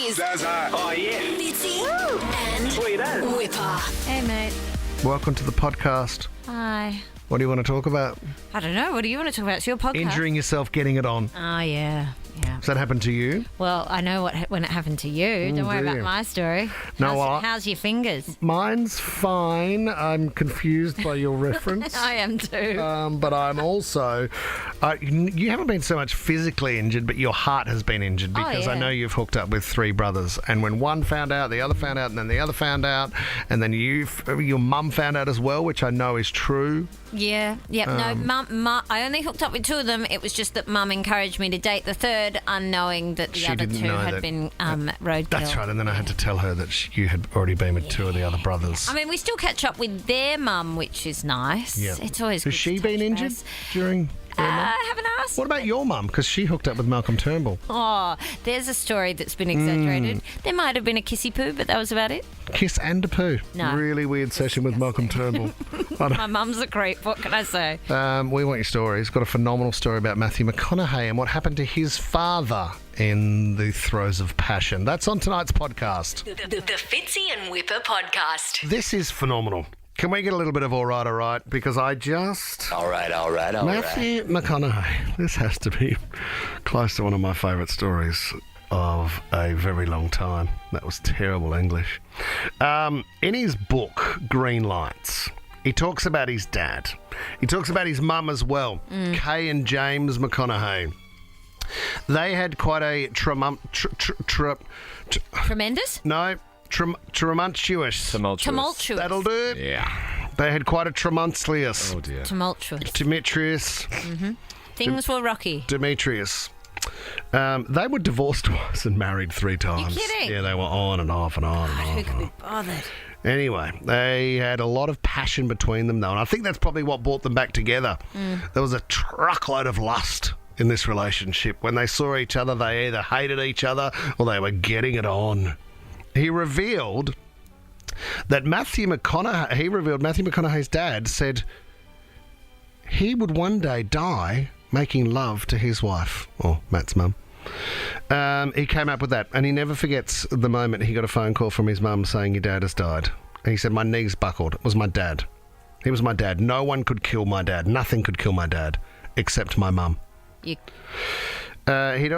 is Zaza. Oh, yeah. Fitzy and Sweet as. Wippa. Hey, mate. Welcome to the podcast. Hi. What do you want to talk about? I don't know. What do you want to talk about? It's your podcast. Injuring yourself getting it on. Oh, yeah. Has that happened to you? Well, I know when it happened to you. Don't worry do about you? my story. No, How's your fingers? Mine's fine. I'm confused by your reference. I am too. But I'm also... you haven't been so much physically injured, but your heart has been injured because I yeah. know you've hooked up with three brothers. And when one found out, the other found out, and then the other found out, and then your mum found out as well, which I know is true. Yeah. No, Mum. I only hooked up with two of them. It was just that Mum encouraged me to date the third, unknowing that the She other didn't two know had that- been roadkill. That's right. And then I had to tell her that you had already been with two of the other brothers. I mean, we still catch up with their mum, which is nice. Yeah. It's always good Has she to been touch injured base. during... their mum? I haven't asked. What about your mum? Because she hooked up with Malcolm Turnbull. Oh, there's a story that's been exaggerated. There might have been a kissy poo, but that was about it. Kiss and a poo. No. Really weird session with Malcolm Turnbull. My mum's a creep. What can I say? We want your story. He's got a phenomenal story about Matthew McConaughey and what happened to his father in the throes of passion. That's on tonight's podcast. The Fitzy and Wippa podcast. This is phenomenal. Can we get a little bit of all right? Because I just... All right. Matthew McConaughey. This has to be close to one of my favourite stories of a very long time. That was terrible English. In his book, Green Lights, he talks about his dad. He talks about his mum as well, Kay and James McConaughey. They had quite a Tremendous? tumultuous. Tumultuous. That'll do it. Yeah. They had quite a tumultuous. Oh, dear. Tumultuous. Demetrius. Things were rocky. Demetrius. They were divorced twice and married 3 times. You're kidding? Yeah, they were on and off and on and Who off. could be bothered? Anyway, they had a lot of passion between them, though, and I think that's probably what brought them back together. There was a truckload of lust in this relationship. When they saw each other, they either hated each other or they were getting it on. He revealed Matthew McConaughey's dad said he would one day die making love to his wife, or Matt's mum. He came up with that, and he never forgets the moment he got a phone call from his mum saying, "Your dad has died." And he said, "My knees buckled." It was my dad. He was my dad. No one could kill my dad. Nothing could kill my dad except my mum. He'd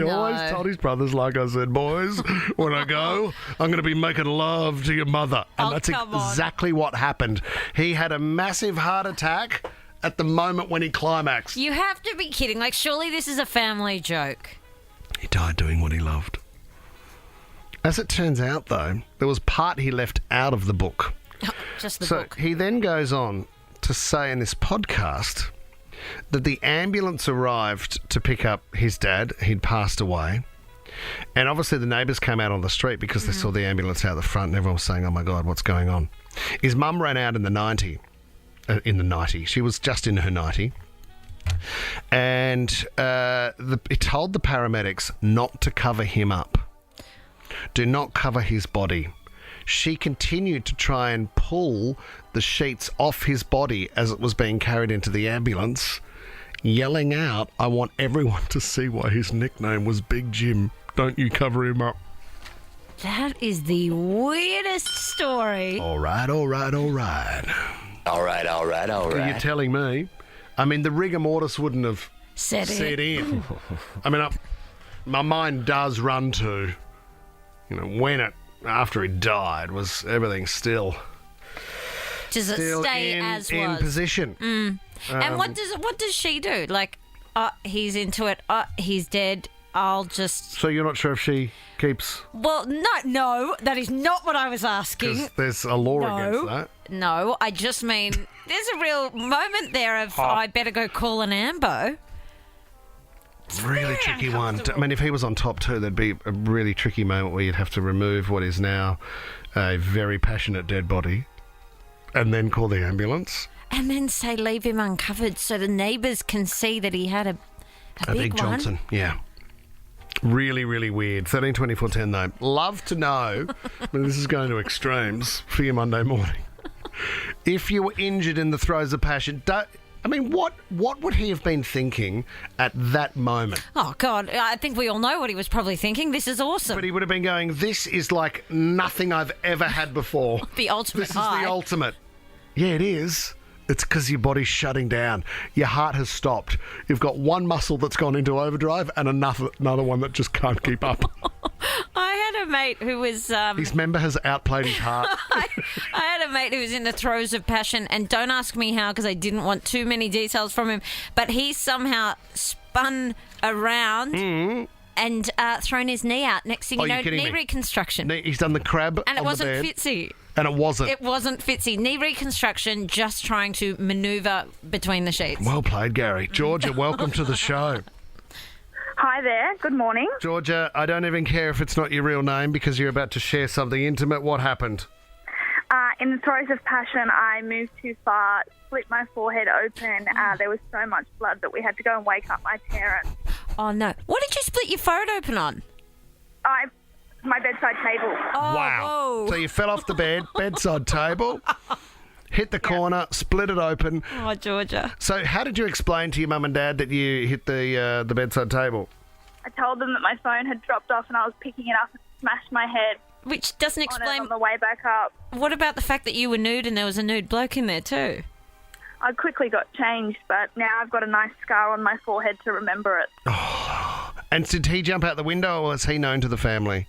always told his brothers, like I said, "Boys, when I go, I'm going to be making love to your mother." And that's come on. exactly what happened. He had a massive heart attack at the moment when he climaxed. You have to be kidding. Like, surely this is a family joke. He died doing what he loved. As it turns out, though, there was part he left out of the book. Just the So book. he then goes on to say in this podcast that the ambulance arrived to pick up his dad. He'd passed away. And obviously the neighbours came out on the street because they saw the ambulance out the front and everyone was saying, "Oh my God, what's going on?" His mum ran out in the 90. She was just in her 90. And he told the paramedics not to cover him up. Do not cover his body. She continued to try and pull the sheets off his body as it was being carried into the ambulance, yelling out, "I want everyone to see why his nickname was Big Jim. Don't you cover him up." That is the weirdest story. All right. All right. You're telling me? I mean, the rigor mortis wouldn't have Set set it. in. I mean, my mind does run to, after he died, was everything still Does it stay in as was? position. And what does she do? Like, he's into it. He's dead. I'll just... So you're not sure if she keeps... Well, no, that is not what I was asking. Because there's a law against that. No, I just mean there's a real moment there of I better go call an ambo. Really tricky one. I mean, if he was on top too, there'd be a really tricky moment where you'd have to remove what is now a very passionate dead body and then call the ambulance. And then say leave him uncovered so the neighbours can see that he had a big one. Johnson, yeah. Really, really weird. 13 24 10 though. Love to know, but this is going to extremes for your Monday morning. If you were injured in the throes of passion, I mean, what would he have been thinking at that moment? Oh, God, I think we all know what he was probably thinking. This is awesome. But he would have been going, this is like nothing I've ever had before. The ultimate This is high. the ultimate. Yeah, it is. It's because your body's shutting down. Your heart has stopped. You've got one muscle that's gone into overdrive and another one that just can't keep up. I had a mate who was... His member has outplayed his heart. I had a mate who was in the throes of passion, and don't ask me how because I didn't want too many details from him, but he somehow spun around and thrown his knee out. Next thing you know, knee reconstruction. He's done the crab And it on wasn't the bed. Fitzy. And it wasn't. It wasn't Fitzy. Knee reconstruction, just trying to manoeuvre between the sheets. Well played, Gary. Georgia, welcome to the show. Hi there. Good morning. Georgia, I don't even care if it's not your real name because you're about to share something intimate. What happened? In the throes of passion, I moved too far, split my forehead open. There was so much blood that we had to go and wake up my parents. Oh, no. What did you split your forehead open on? My bedside table. Oh, Wow. whoa. So you fell off the bedside table, hit the corner, split it open. Oh, Georgia. So how did you explain to your mum and dad that you hit the bedside table? I told them that my phone had dropped off and I was picking it up and smashed my head Which doesn't on it explain... on the way back up. What about the fact that you were nude and there was a nude bloke in there too? I quickly got changed, but now I've got a nice scar on my forehead to remember it. And did he jump out the window or was he known to the family?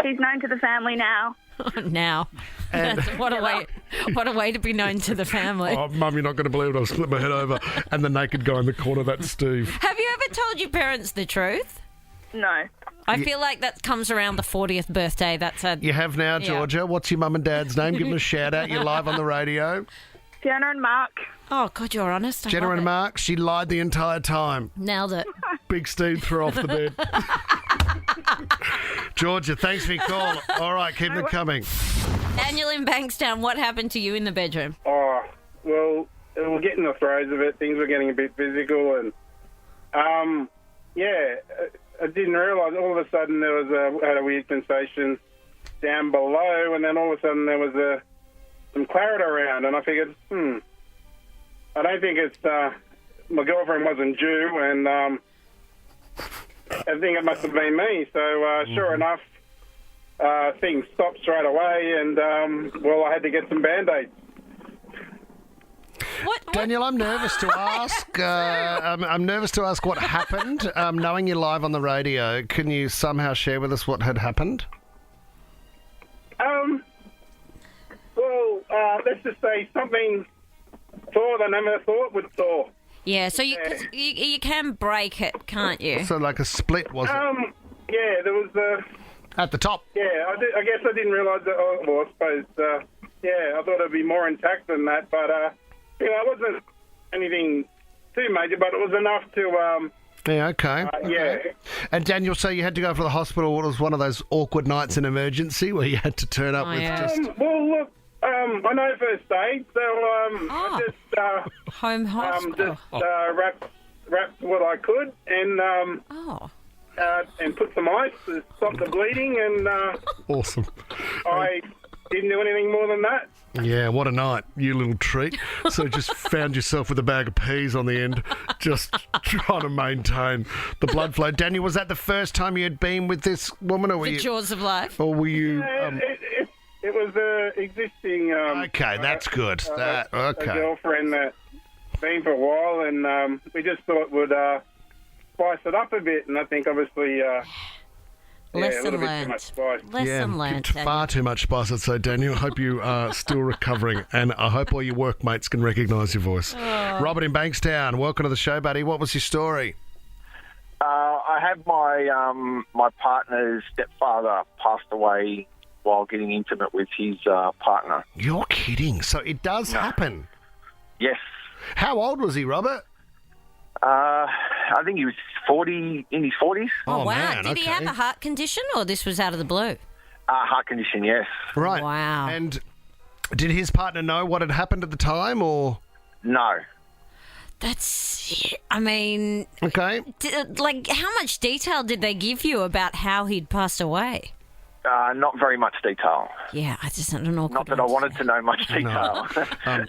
He's known to the family now. Now. And- What a way to be known to the family. Oh, Mum, you're not going to believe it. I split my head over. And the naked guy in the corner, that's Steve. Have you ever told your parents the truth? No. I feel like that comes around the 40th birthday. That's a... You have now, Yeah. Georgia. What's your mum and dad's name? Give them a shout out. You're live on the radio. Fiona and Mark. Oh, God, you're honest. I Jenna love and it. Mark, she lied the entire time. Nailed it. Big Steve threw off the bed. Georgia, thanks for your call. All right, keep them coming. Daniel in Bankstown, what happened to you in the bedroom? Oh, well, we were getting the throes of it. Things were getting a bit physical, and I didn't realise all of a sudden had a weird sensation down below, and then all of a sudden there was some claret around, and I figured, I don't think it's my girlfriend wasn't due, and I think it must have been me. So sure enough, things stopped straight away, and I had to get some Band-Aids. What? Daniel, I'm nervous to ask. I'm nervous to ask what happened. Knowing you're live on the radio, can you somehow share with us what had happened? Let's just say something thaw that I never thought would thaw. Yeah, so you can break it, can't you? So like a split, was it? Yeah, there was At the top. yeah, I guess I didn't realise that. I suppose, I thought it'd be more intact than that, but it wasn't anything too major, but it was enough to. Yeah, okay. Yeah. And Daniel, so you had to go for the hospital. It was one of those awkward nights in emergency where you had to turn up with yeah. just... Look, I know first aid, so I just Home hospital. wrapped what I could and and put some ice to stop the bleeding, and Awesome. I didn't do anything more than that. Yeah, what a night, you little treat. So just found yourself with a bag of peas on the end, just trying to maintain the blood flow. Daniel, was that the first time you had been with this woman, or were The you... jaws of life. Or were you... It was existing. Okay, that's good. A Okay. girlfriend that been for a while, and we just thought would spice it up a bit, and I think obviously. a Lesson little bit too learned. much spice. Lesson learned. Far too much spice, I'd say, Daniel. I hope you are still recovering, and I hope all your workmates can recognise your voice. Robert in Bankstown, welcome to the show, buddy. What was your story? I had my partner's stepfather passed away while getting intimate with his partner. You're kidding. So it does happen. Yes. How old was he, Robert? I think he was in his 40s. Oh, wow. man, Did he okay. have a heart condition or this was out of the blue? Heart condition, yes. Right. Wow. And did his partner know what had happened at the time, or...? No. That's, I mean, Okay. how much detail did they give you about how he'd passed away? Not very much detail. Yeah, I just don't know. Not that I wanted to know much detail. I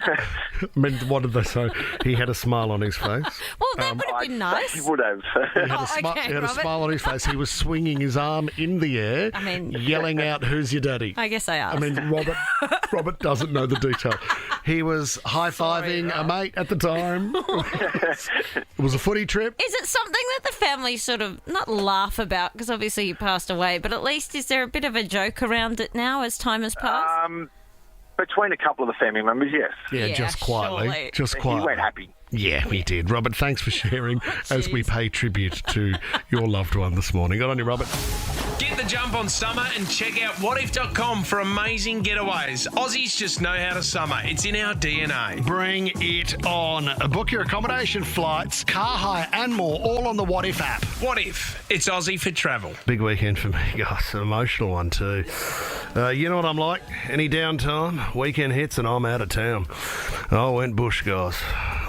mean, what did they say? He had a smile on his face. Well, that would have been nice. He would have. He had, okay, he had a Robert. smile on his face. He was swinging his arm in the air, yelling out, "Who's your daddy?" I guess I asked. I mean, Robert doesn't know the detail. He was high-fiving a mate at the time. It was a footy trip. Is it something that the family sort of not laugh about, because obviously he passed away, but at least is there a bit of a joke around it now as time has passed? Between a couple of the family members, yes. Yeah, just quietly. surely. Just He quietly. went happy. Yeah, we did. Robert, thanks for sharing as we pay tribute to your loved one this morning. Good on you, Robert. Get the jump on summer and check out whatif.com for amazing getaways. Aussies just know how to summer. It's in our DNA. Bring it on. Book your accommodation, flights, car hire and more, all on the What If app. What if? It's Aussie for travel. Big weekend for me, guys. An emotional one too. You know what I'm like? Any downtime, weekend hits and I'm out of town. I went bush, guys.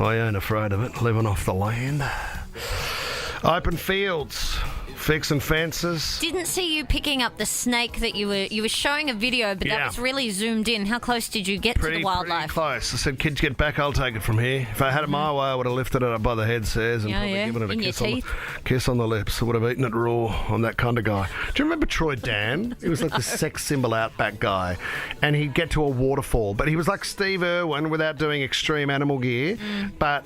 I ain't afraid of it. Living off the land. Open fields. Fixing fences. Didn't see you picking up the snake that you were showing a video, but Yeah. that was really zoomed in. How close did you get to the wildlife? Pretty close. I said, kids, get back. I'll take it from here. If I had it my way, I would have lifted it up by the head, says, and Yeah, probably yeah. given it a In your teeth. kiss on the lips. I would have eaten it raw. I'm that kind of guy. Do you remember Troy Dan? He was like the sex symbol outback guy, and he'd get to a waterfall, but he was like Steve Irwin without doing extreme animal gear,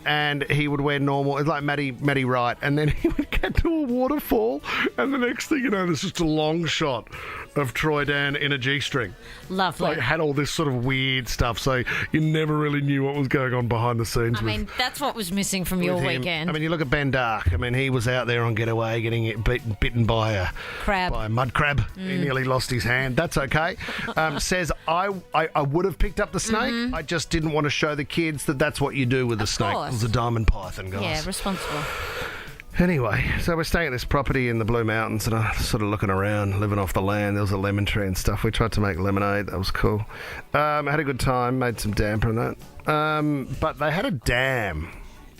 and he would wear normal. It's like Matty Wright, and then he would get to a waterfall, and the next thing you know, there's just a long shot of Troy Dan in a G-string. Lovely. Like, had all this sort of weird stuff, so you never really knew what was going on behind the scenes. I mean, that's what was missing from your with him. weekend. I mean, you look at Ben Dark. I mean, he was out there on getaway, getting bitten by a Crab. by a mud crab. He nearly lost his hand. That's okay. Says I would have picked up the snake. I just didn't want to show the kids that that's what you do with a snake. course. It was a diamond python, guys. Yeah, responsible. Anyway, so we're staying at this property in the Blue Mountains, and I sort of looking around, living off the land. There was a lemon tree and stuff. We tried to make lemonade. That was cool. Had a good time. Made some damper and that. But they had a dam.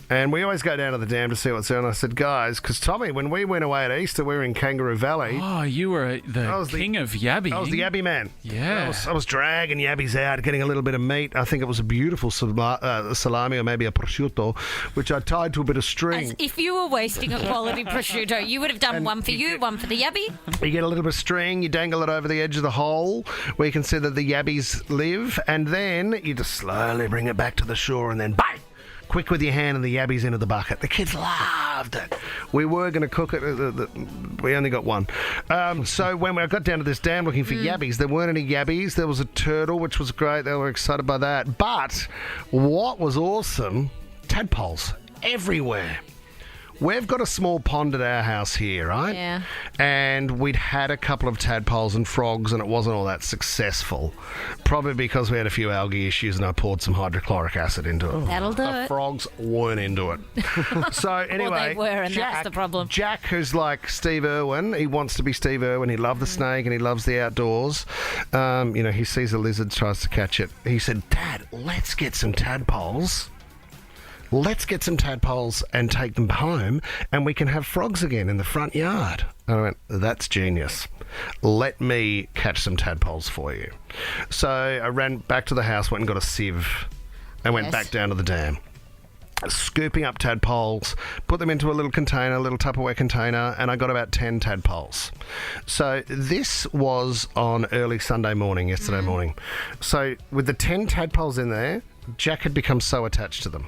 And we always go down to the dam to see what's there. And I said, guys, because Tommy, when we went away at Easter, we were in Kangaroo Valley. Oh, you were the king of yabbing. I was the yabby man. Yeah. I was dragging yabbies out, getting a little bit of meat. I think it was a beautiful salami or maybe a prosciutto, which I tied to a bit of string. As if you were wasting a quality prosciutto, you would have done one for you, one for the yabby. You get a little bit of string, you dangle it over the edge of the hole where you can see that the yabbies live, and then you just slowly bring it back to the shore and then bang! Quick with your hand and the yabbies into the bucket. The kids loved it. We were going to cook it. We only got one. So when I got down to this dam looking for yabbies, there weren't any yabbies. There was a turtle, which was great. They were excited by that. But what was awesome, tadpoles everywhere. We've got a small pond at our house here, right? Yeah. And we'd had a couple of tadpoles and frogs, and it wasn't all that successful. Probably because we had a few algae issues, and I poured some hydrochloric acid into it. That'll do The it. frogs weren't into it. So anyway, Well, they were, and that's the problem. Jack, who's like Steve Irwin, he wants to be Steve Irwin. He loves the snake and he loves the outdoors. He sees a lizard, tries to catch it. He said, "Dad, let's get some tadpoles. Let's get some tadpoles and take them home, and we can have frogs again in the front yard." And I went, "That's genius. Let me catch some tadpoles for you." So I ran back to the house, went and got a sieve, and went Yes. back down to the dam. Scooping up tadpoles, put them into a little container, a little Tupperware container, and I got about 10 tadpoles. So this was on early Sunday morning, yesterday morning. So with the 10 tadpoles in there, Jack had become so attached to them.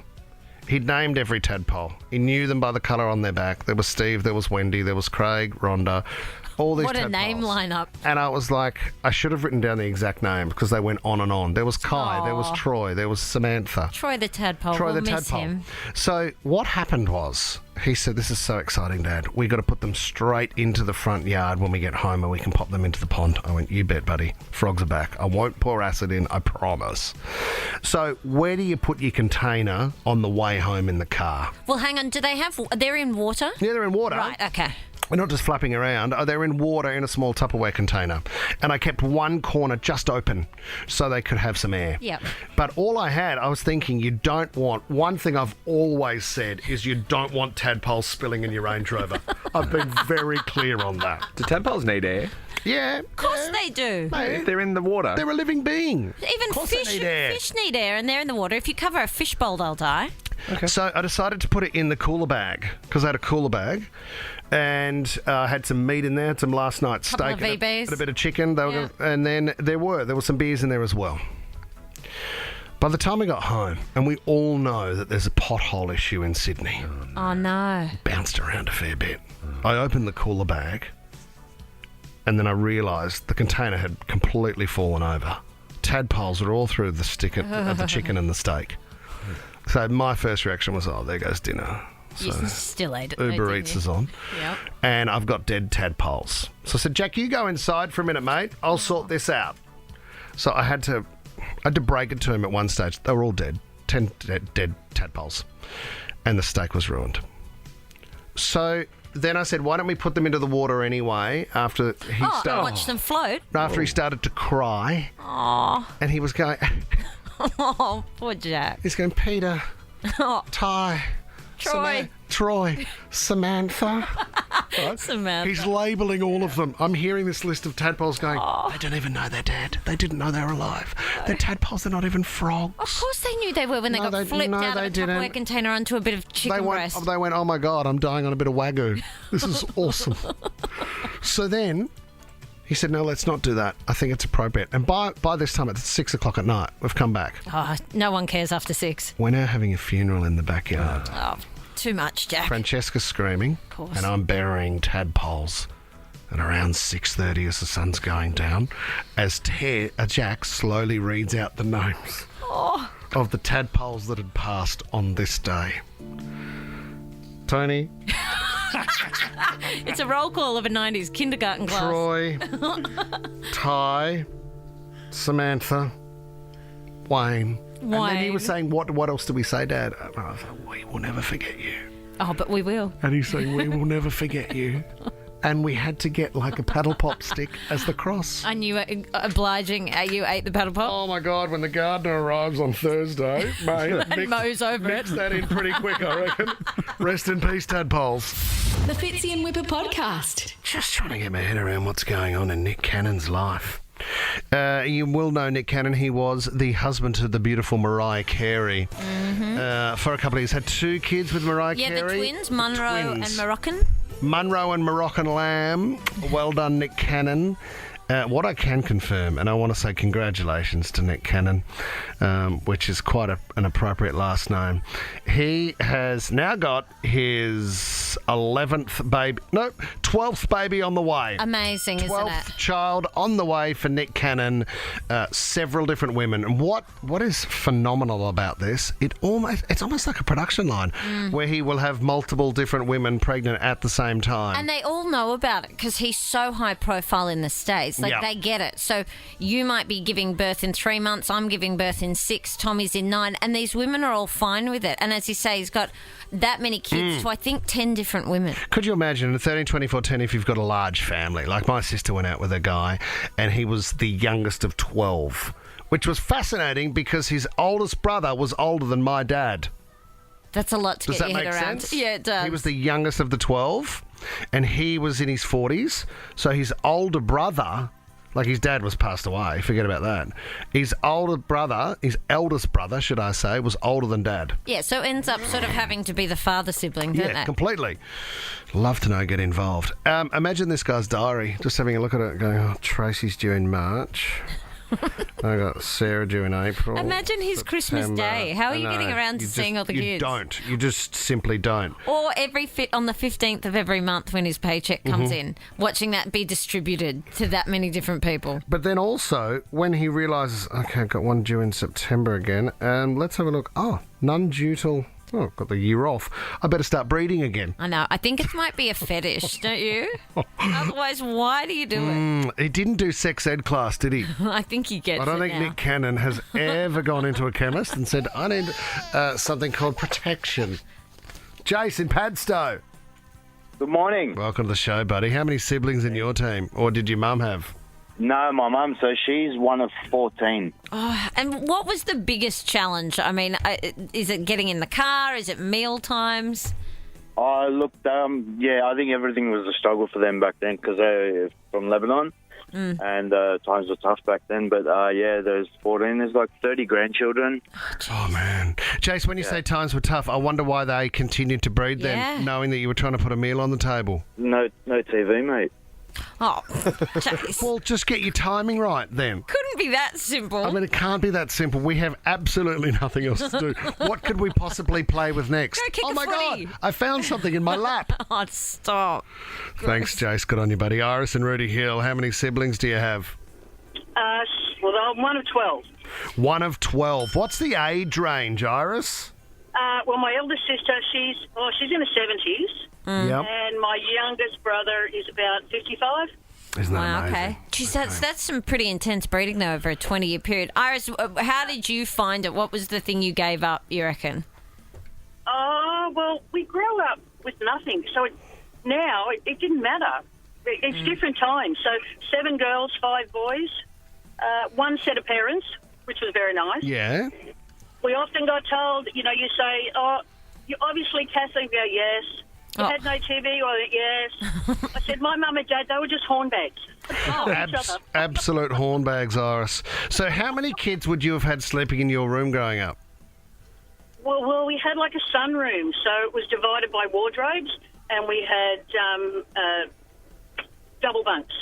He'd named every tadpole. He knew them by the colour on their back. There was Steve, there was Wendy, there was Craig, Rhonda, all these What a tadpoles. name lineup. And I was like, I should have written down the exact names because they went on and on. There was Kai, there was Aw. Troy, there was Samantha. Troy the tadpole. Troy we'll the miss tadpole. him. So what happened was, he said, "This is so exciting, Dad. We got to put them straight into the front yard when we get home, and we can pop them into the pond." I went, "You bet, buddy. Frogs are back. I won't pour acid in, I promise." So where do you put your container on the way home in the car? Well, hang on. Do they have... They're in water? Yeah, they're in water. Right, okay. We're not just flapping around. They're in water in a small Tupperware container. And I kept one corner just open so they could have some air. Yep. But all I had, I was thinking, you don't want... One thing I've always said is you don't want tadpoles spilling in your Range Rover. I've been very clear on that. Do tadpoles need air? Yeah. Of course they do. Mate, They're in the water. they're a living being. Even course they fish need air. fish need air, and they're in the water. If you cover a fish bowl, they'll die. So I decided to put it in the cooler bag because I had a cooler bag and I had some meat in there, some last night's Couple steak of VBs. and a bit of chicken. Yeah. And then there was some beers in there as well. By the time we got home, and we all know that there's a pothole issue in Sydney, Oh, no. bounced around a fair bit. I opened the cooler bag and then I realised the container had completely fallen over. Tadpoles were all through the stick of the chicken and the steak. So my first reaction was, oh, there goes dinner. You So still ate it. Uber Eats is on. Yep. And I've got dead tadpoles. So I said, Jack, you go inside for a minute, mate. I'll sort this out. So I had to break it to him at one stage. They were all dead. 10 dead tadpoles. And the steak was ruined. So then I said, why don't we put them into the water anyway after he watch them float. after he started to cry. Oh, And he was going, oh, poor Jack. he's going, Peter, Oh, Ty, Troy. Troy, Samantha. Right? Samantha. He's labelling all of them. I'm hearing this list of tadpoles going, they don't even know they're dead. They didn't know they were alive. They're tadpoles, they're not even frogs. Of course they knew they were when they got flipped out of a Tupperware container onto a bit of chicken breast. They went, oh my God, I'm dying on a bit of Wagyu. This is awesome. So then he said, no, let's not do that. I think it's appropriate. And by this time, it's 6 o'clock at night. We've come back. Oh, no one cares after 6. We're now having a funeral in the backyard. Oh, too much, Jack. Francesca's screaming, course. and I'm burying tadpoles. And around 6:30 as the sun's going down, as Jack slowly reads out the names of the tadpoles that had passed on this day. Tony, It's a roll call of a 90s kindergarten class. Troy, Ty, Samantha, Wayne. And then he was saying, what else do we say, Dad? And I was like, we will never forget you. Oh, but we will. And he's saying, we will never forget you. And we had to get like a paddle pop stick as the cross. And you were obliging, you ate the paddle pop? Oh my God, when the gardener arrives on Thursday, mate, And mows over it. mix that in pretty quick, I reckon. Rest in peace, tadpoles. The Fitzy and Wippa podcast. Just trying to get my head around what's going on in Nick Cannon's life. You will know Nick Cannon. He was the husband to the beautiful Mariah Carey. For a couple of years. Had 2 kids with Mariah Carey. Yeah, the twins, Munro and Moroccan. Munro and Moroccan Lamb. Well done, Nick Cannon. What I can confirm, and I want to say congratulations to Nick Cannon, which is quite an appropriate last name. He has now got his 12th baby on the way. Amazing, isn't 12th it? child on the way for Nick Cannon, several different women. And what is phenomenal about this, it's almost like a production line where he will have multiple different women pregnant at the same time. And they all know about it because he's so high profile in the States. Like, they get it. So you might be giving birth in 3 months, I'm giving birth in 6, Tommy's in 9, and these women are all fine with it. And as you say, he's got that many kids to, I think, 10 different women. Could you imagine, in 13, 24, 10, if you've got a large family? Like my sister went out with a guy, and he was the youngest of 12, which was fascinating because his oldest brother was older than my dad. That's a lot to Does get that your make head around. sense? Yeah, it does. He was the youngest of the 12, and he was in his 40s. So his older brother, like his dad was passed away, forget about that. His eldest brother, should I say, was older than Dad. Yeah, so ends up sort of having to be the father sibling, don't Yeah, they? completely. Love to know, get involved. Imagine this guy's diary, just having a look at it, going, oh, Tracy's due in March. I got Sarah due in April. Imagine his Christmas September. day. How are you I know. getting around to seeing all the kids? You don't. You just simply don't. Or on the 15th of every month when his paycheck comes in, watching that be distributed to that many different people. But then also, when he realises, okay, I've got one due in September again, let's have a look. Oh, none due till... Oh, got the year off. I better start breeding again. I know. I think it might be a fetish, don't you? Otherwise, why do you do it? He didn't do sex ed class, did he? I think he gets it I don't think now. Nick Cannon has ever gone into a chemist and said, I need something called protection. Jason Padstow. Good morning. Welcome to the show, buddy. How many siblings in your team? Or did your mum have? No, my mum, so she's one of 14. Oh, and what was the biggest challenge? I mean, is it getting in the car? Is it meal times? I think everything was a struggle for them back then because they're from Lebanon. And times were tough back then. But, there's 14. There's like 30 grandchildren. Oh, man. Jace, when you say times were tough, I wonder why they continued to breed then, knowing that you were trying to put a meal on the table. No TV, mate. Oh, Jace. Well, just get your timing right then. Couldn't be that simple. I mean, it can't be that simple. We have absolutely nothing else to do. What could we possibly play with next? Go kick oh, a my footy. God. I found something in my lap. Oh, stop. Thanks, Jace. Good on you, buddy. Iris and Rudy Hill, how many siblings do you have? I'm one of 12. One of 12. What's the age range, Iris? My eldest sister, she's in the 70s. Yep. And my youngest brother is about 55. Isn't that amazing? Okay. Geez, that's some pretty intense breeding, though, over a 20-year period. Iris, how did you find it? What was the thing you gave up, you reckon? We grew up with nothing. So now it didn't matter. It's different times. So 7 girls, 5 boys, one set of parents, which was very nice. Yeah. We often got told, you say, you're obviously Catholic. We go, yes. You had no TV? Or yes. I said, my mum and dad, they were just hornbags. Absolute hornbags, Iris. So how many kids would you have had sleeping in your room growing up? Well, we had like a sunroom, so it was divided by wardrobes, and we had double bunks.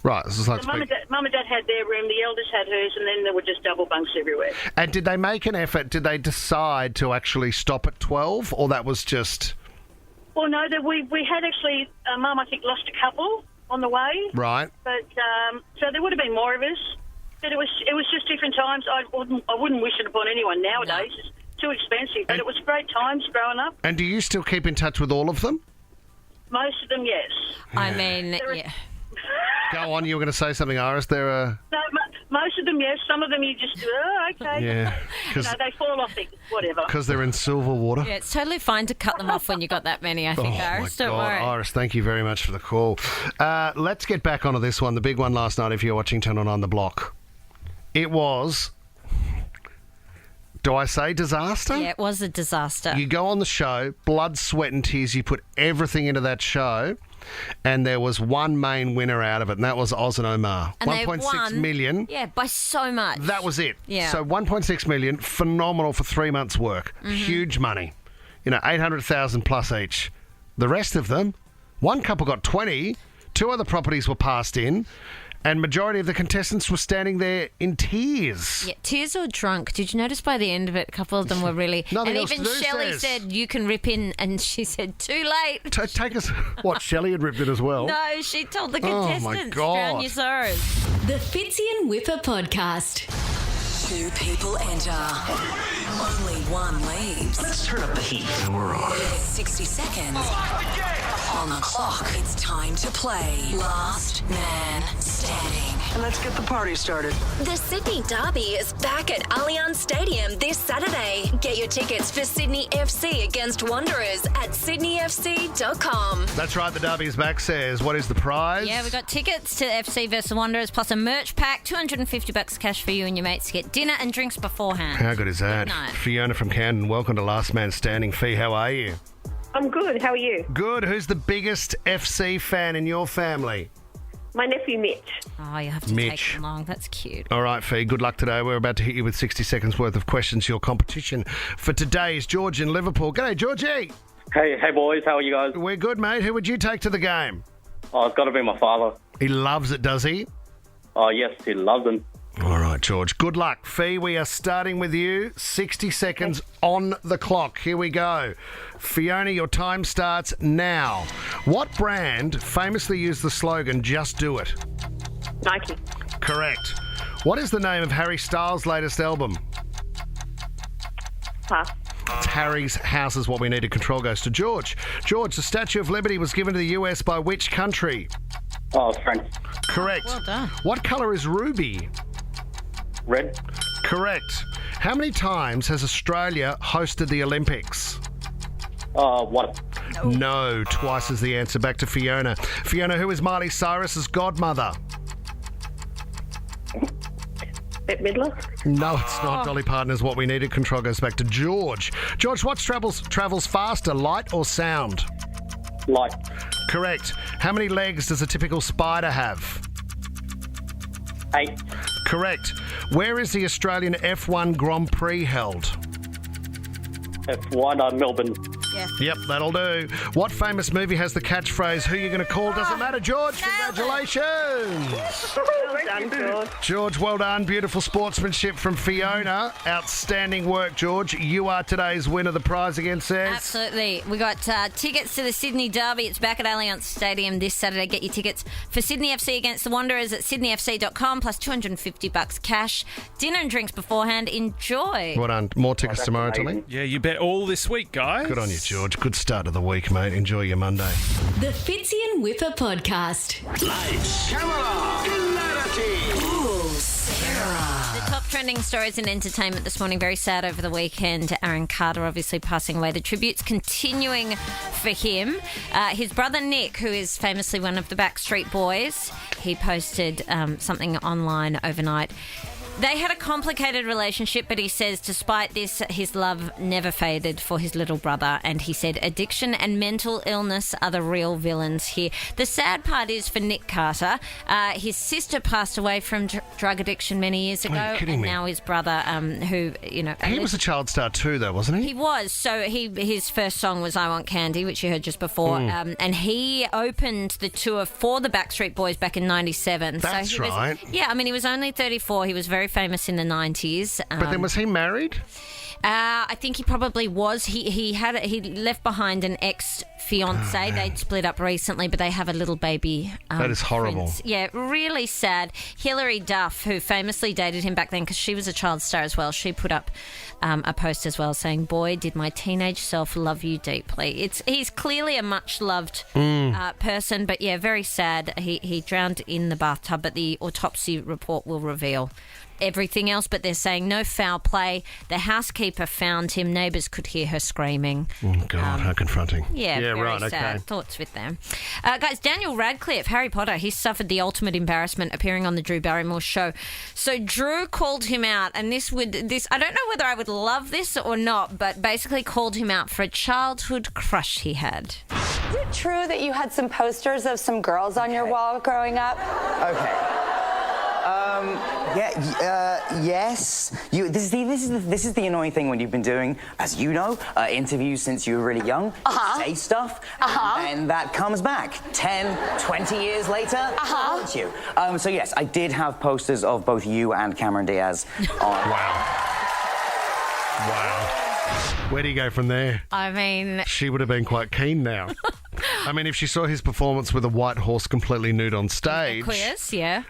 Right. This is like so Mum and Dad had their room, the eldest had hers, and then there were just double bunks everywhere. And did they make an effort? Did they decide to actually stop at 12, or that was just... Well, no, we had actually, Mum, I think, lost a couple on the way. Right. But, so there would have been more of us. But it was just different times. I wouldn't wish it upon anyone nowadays. It's too expensive. But it was great times growing up. And do you still keep in touch with all of them? Most of them, yes. I mean, Go on, you were going to say something, Iris. No, most of them, yes. Some of them you just, okay. Yeah. They fall off it, whatever. Because they're in silver water. Yeah, it's totally fine to cut them off when you got that many, I think, Iris. My Don't God. worry. Iris, thank you very much for the call. Let's get back onto this one, the big one last night if you're watching Channel 9 The Block. It was... Do I say disaster? Yeah, it was a disaster. You go on the show, blood, sweat and tears, you put everything into that show, and there was one main winner out of it, and that was Oz and Omar. And 1.6 million. Yeah, by so much. That was it. Yeah. So 1.6 million, phenomenal for 3 months' work. Mm-hmm. Huge money. 800,000 plus each. The rest of them, one couple got 20, 2 other properties were passed in, and majority of the contestants were standing there in tears. Yeah, tears or drunk. Did you notice by the end of it, a couple of them were really... Nothing and else even to do, Shelley says. said, you can rip in, and she said, too late. Take us... What, Shelley had ripped it as well? No, she told the Oh, my contestants, God. drown your sorrows. The Fitzy and Wippa podcast. 2 people enter. Only one leaves. Let's turn up the heat. And we're on. 60 seconds. On the clock. It's time to play Last Man Standing. And let's get the party started. The Sydney Derby is back at Allianz Stadium this Saturday. Get your tickets for Sydney FC against Wanderers at sydneyfc.com. That's right, the Derby is back, says. What is the prize? Yeah, we got tickets to FC versus Wanderers plus a merch pack, $250 cash for you and your mates to get dinner and drinks beforehand. How good is that? Good night. Fiona from Camden, welcome to Last Man Standing. Fee, how are you? I'm good. How are you? Good. Who's the biggest FC fan in your family? My nephew Mitch. Oh, you have to Mitch. take them long. That's cute. All right, Fee, good luck today. We're about to hit you with 60 seconds worth of questions. Your competition for today is George in Liverpool. G'day, Georgie. Hey boys, how are you guys? We're good, mate. Who would you take to the game? Oh, it's got to be my father. He loves it, does he? Oh, yes, he loves them. All right, George. Good luck. Fee, we are starting with you. 60 seconds on the clock. Here we go. Fiona, your time starts now. What brand famously used the slogan, "Just do it"? Nike. Correct. What is the name of Harry Styles' latest album? Pass. It's Harry's House is What We Need to Control goes to George. George, the Statue of Liberty was given to the US by which country? Oh, France. Correct. Well done. What colour is ruby? Red. Correct. How many times has Australia hosted the Olympics? One. No, twice is the answer. Back to Fiona. Fiona, who is Miley Cyrus's godmother? Bette Midler. No, it's not Dolly Parton is what we needed. Control goes back to George. George, what travels faster, light or sound? Light. Correct. How many legs does a typical spider have? 8. Correct. Where is the Australian F1 Grand Prix held? F1, Melbourne. Yep, that'll do. What famous movie has the catchphrase, who you going to call doesn't matter, George? Congratulations. Well done, George. George, well done. Beautiful sportsmanship from Fiona. Outstanding work, George. You are today's winner. The prize again says... Absolutely. We got tickets to the Sydney Derby. It's back at Allianz Stadium this Saturday. Get your tickets for Sydney FC against the Wanderers at sydneyfc.com, plus $250 cash. Dinner and drinks beforehand. Enjoy. Well done. More tickets tomorrow, Tommy? Yeah, you bet all this week, guys. Good on you, George. Good start of the week, mate. Enjoy your Monday. The Fitzy and Wippa podcast. Lights, camera, clarity. Ooh, Sarah. The top trending stories in entertainment this morning. Very sad over the weekend. Aaron Carter obviously passing away. The tributes continuing for him. His brother Nick, who is famously one of the Backstreet Boys, he posted something online overnight. They had a complicated relationship, but he says despite this, his love never faded for his little brother. And he said addiction and mental illness are the real villains here. The sad part is for Nick Carter, his sister passed away from drug addiction many years ago. Are you kidding and me? now his brother, who, you know... He was a child star too, though, wasn't he? He was. So his first song was I Want Candy, which you heard just before. And he opened the tour for the Backstreet Boys back in 97. That's so right. I mean, he was only 34. He was very famous in the 90s. But then was he married? I think he probably was. He left behind an ex-fiancée. They'd split up recently, but they have a little baby. That is horrible. Prince. Yeah, really sad. Hilary Duff, who famously dated him back then because she was a child star as well, she put up a post as well saying, "Boy, did my teenage self love you deeply." He's clearly a much-loved person, but yeah, very sad. He drowned in the bathtub, but the autopsy report will reveal everything else, but they're saying no foul play. The housekeeper found him. Neighbours could hear her screaming. Oh, God, how confronting. Yeah, very right, sad. okay. Thoughts with them. Guys, Daniel Radcliffe, Harry Potter, he suffered the ultimate embarrassment appearing on the Drew Barrymore show. So Drew called him out, and this I don't know whether I would love this or not, but basically called him out for a childhood crush he had. Is it true that you had some posters of some girls on your wall growing up? Okay. Yes. This is the annoying thing when you've been doing, as you know, interviews since you were really young. Say stuff, and that comes back 10, 20 years later. Haunts you. So yes, I did have posters of both you and Cameron Diaz on. Wow. Where do you go from there? I mean... She would have been quite keen now. I mean, if she saw his performance with a white horse completely nude on stage... Equus, yeah.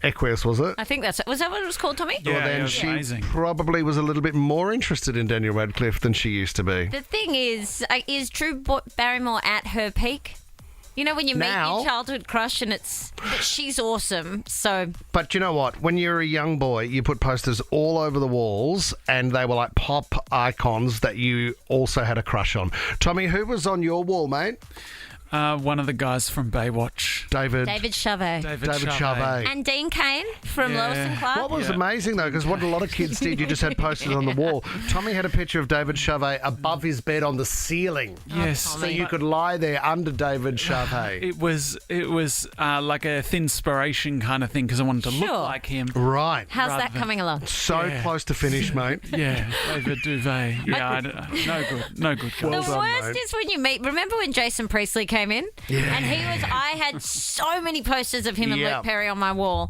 Equus, was it? I think that's it. Was that what it was called, Tommy? Yeah, well, then she probably was a little bit more interested in Daniel Radcliffe than she used to be. The thing is Drew Barrymore at her peak? You know, when you meet your childhood crush and she's awesome, so... But you know what? When you're a young boy, you put posters all over the walls and they were like pop icons that you also had a crush on. Tommy, who was on your wall, mate? One of the guys from Baywatch. David Chauvet. David Chauvet. And Dean Cain from Lois and Clark. What was amazing, though, because what a lot of kids did, you just had posters on the wall. Tommy had a picture of David Chauvet above his bed on the ceiling. Yes. So you could lie there under David Chauvet. It was like a thinspiration kind of thing because I wanted to look like him. Right. How's that coming along? So close to finish, mate. Yeah, David Duvet. Yeah, no good. The worst is when you meet... Remember when Jason Priestley came in? Yeah. And I had so many posters of him and Luke Perry on my wall.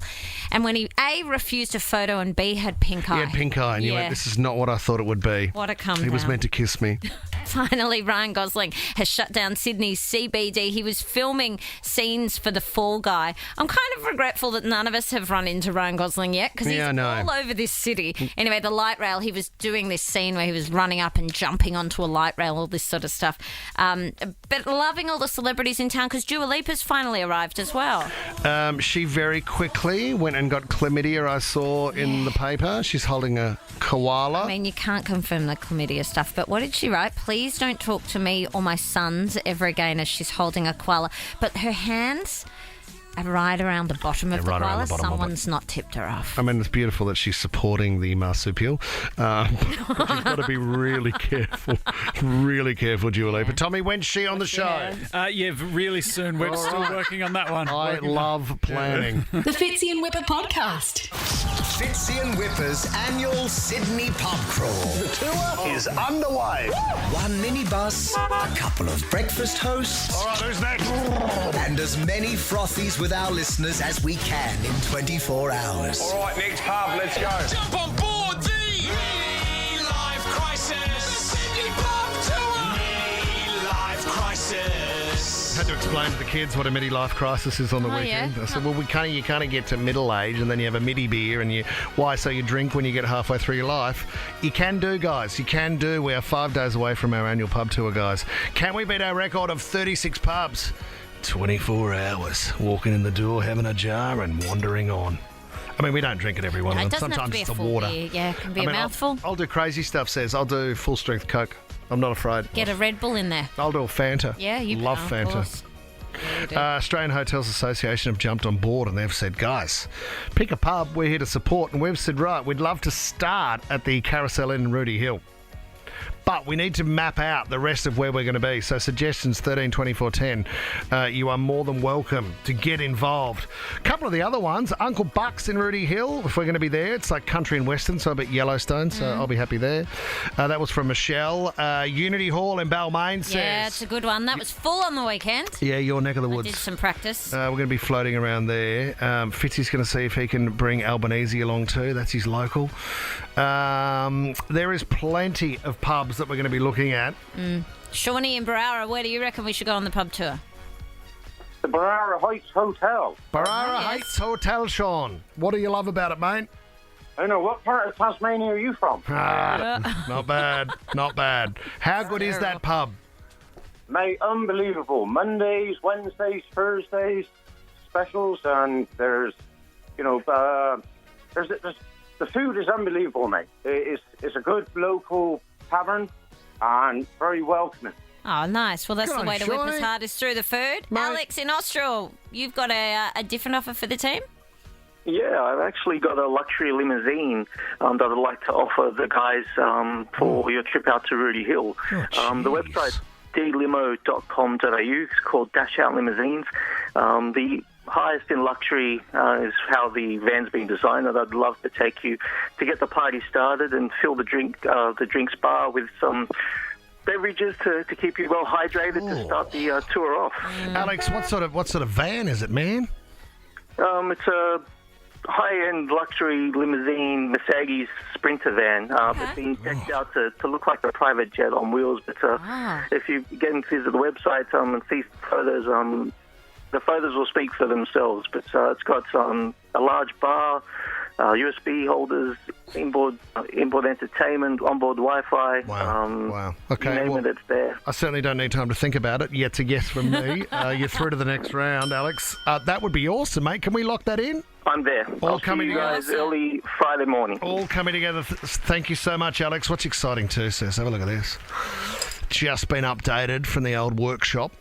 And when he, A, refused a photo and B, had pink eye. He had pink eye and you went, this is not what I thought it would be. What a come He was meant to kiss me. Finally, Ryan Gosling has shut down Sydney's CBD. He was filming scenes for The Fall Guy. I'm kind of regretful that none of us have run into Ryan Gosling yet because he's all over this city. Anyway, the light rail, he was doing this scene where he was running up and jumping onto a light rail, all this sort of stuff. But loving all the celebrities in town because Dua Lipa's finally arrived as well. She very quickly went and got chlamydia, I saw in the paper. She's holding a koala. I mean, you can't confirm the chlamydia stuff, but what did she write? Please don't talk to me or my sons ever again as she's holding a koala. But her hands, right around the bottom of the right around koala. the bottom of it. Someone's not tipped her off. I mean, it's beautiful that she's supporting the marsupial. But she's got to be really careful. Really careful, Julie. But Tommy, when's she on the show? Yeah, really soon. We're still working on that one. I love planning. The Fitzy and Wippa podcast. Fitzy and Wippa's annual Sydney pub crawl. The tour is underway. One minibus, a couple of breakfast hosts. All right, who's next? And as many frothies with our listeners as we can in 24 hours. All right, next pub, let's go. Jump on board the Mini-Life Crisis. The Sydney Pub Tour. Mini-Life Crisis. Had to explain to the kids what a midi-life crisis is on the weekend. Yeah. I said, well, you can't get to middle age and then you have a midi beer and so you drink when you get halfway through your life. You can do, guys. You can do. We are 5 days away from our annual pub tour, guys. Can we beat our record of 36 pubs? 24 hours, walking in the door, having a jar and wandering on. I mean, we don't drink at every one of them. It doesn't Sometimes have to be it's a the full water. beer. Yeah, it can be a mouthful. I'll do crazy stuff, says. I'll do full-strength Coke. I'm not afraid. Get a Red Bull in there. I'll do a Fanta. Yeah, you love of Fanta. course. Yeah, you do. Australian Hotels Association have jumped on board and they've said, guys, pick a pub, we're here to support. And we've said, right, we'd love to start at the Carousel Inn in Rooty Hill. But we need to map out the rest of where we're going to be. So suggestions 13 24 10. You are more than welcome to get involved. A couple of the other ones. Uncle Buck's in Rooty Hill. If we're going to be there, it's like country and western, so a bit Yellowstone. So I'll be happy there. That was from Michelle. Unity Hall in Balmain says. Yeah, it's a good one. That was full on the weekend. Yeah, your neck of the I woods. did some practice. We're going to be floating around there. Fitzy's going to see if he can bring Albanese along too. That's his local. There is plenty of pubs that we're going to be looking at. Shawnee in Barara, where do you reckon we should go on the pub tour? The Barara Heights Hotel. Barara Heights Hotel, Sean. What do you love about it, mate? I know. What part of Tasmania are you from? Not bad. Not bad. How good is that pub? Mate, unbelievable. Mondays, Wednesdays, Thursdays, specials, and there's the food is unbelievable, mate. It's a good local tavern and very welcoming. Oh, nice. Well, that's Go the on, way to whip Shawnee. us hard is through the food. Mate. Alex in Austral, you've got a different offer for the team? Yeah, I've actually got a luxury limousine that I'd like to offer the guys for your trip out to Rooty Hill. The website dlimo.com.au is called Dash Out Limousines. The highest in luxury is how the van's been designed, and I'd love to take you to get the party started and fill the drinks bar with some beverages to keep you well hydrated to start the tour off. Alex, what sort of van is it, man? It's a high-end luxury limousine Mercedes Sprinter van. It's been decked out to look like a private jet on wheels. But if you get and visit the website and see photos, the photos will speak for themselves. But it's got a large bar, USB holders, inboard entertainment, onboard Wi-Fi. Wow. Okay, You name it, it's there. I certainly don't need time to think about it. It's a yes from me. You're through to the next round, Alex. That would be awesome, mate. Can we lock that in? I'm there. I'll see you guys early Friday morning. All coming together. Thank you so much, Alex. What's exciting too, sis? Have a look at this. Just been updated from the old workshop.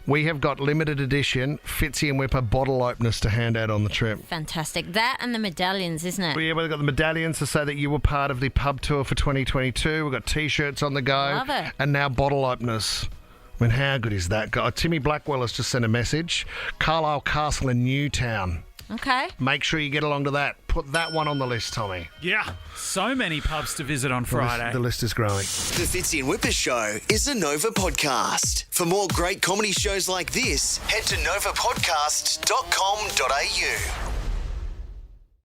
We have got limited edition Fitzy and Wippa bottle openers to hand out on the trip. Fantastic. That and the medallions, isn't it? Yeah, we've got the medallions to say that you were part of the pub tour for 2022. We've got T-shirts on the go. Love it. And now bottle openers. I mean, how good is that? Timmy Blackwell has just sent a message. Carlisle Castle in Newtown. Okay. Make sure you get along to that. Put that one on the list, Tommy. Yeah, so many pubs to visit on Friday. The list is growing. The Fitzy and Wippa Show is a Nova podcast. For more great comedy shows like this, head to novapodcast.com.au.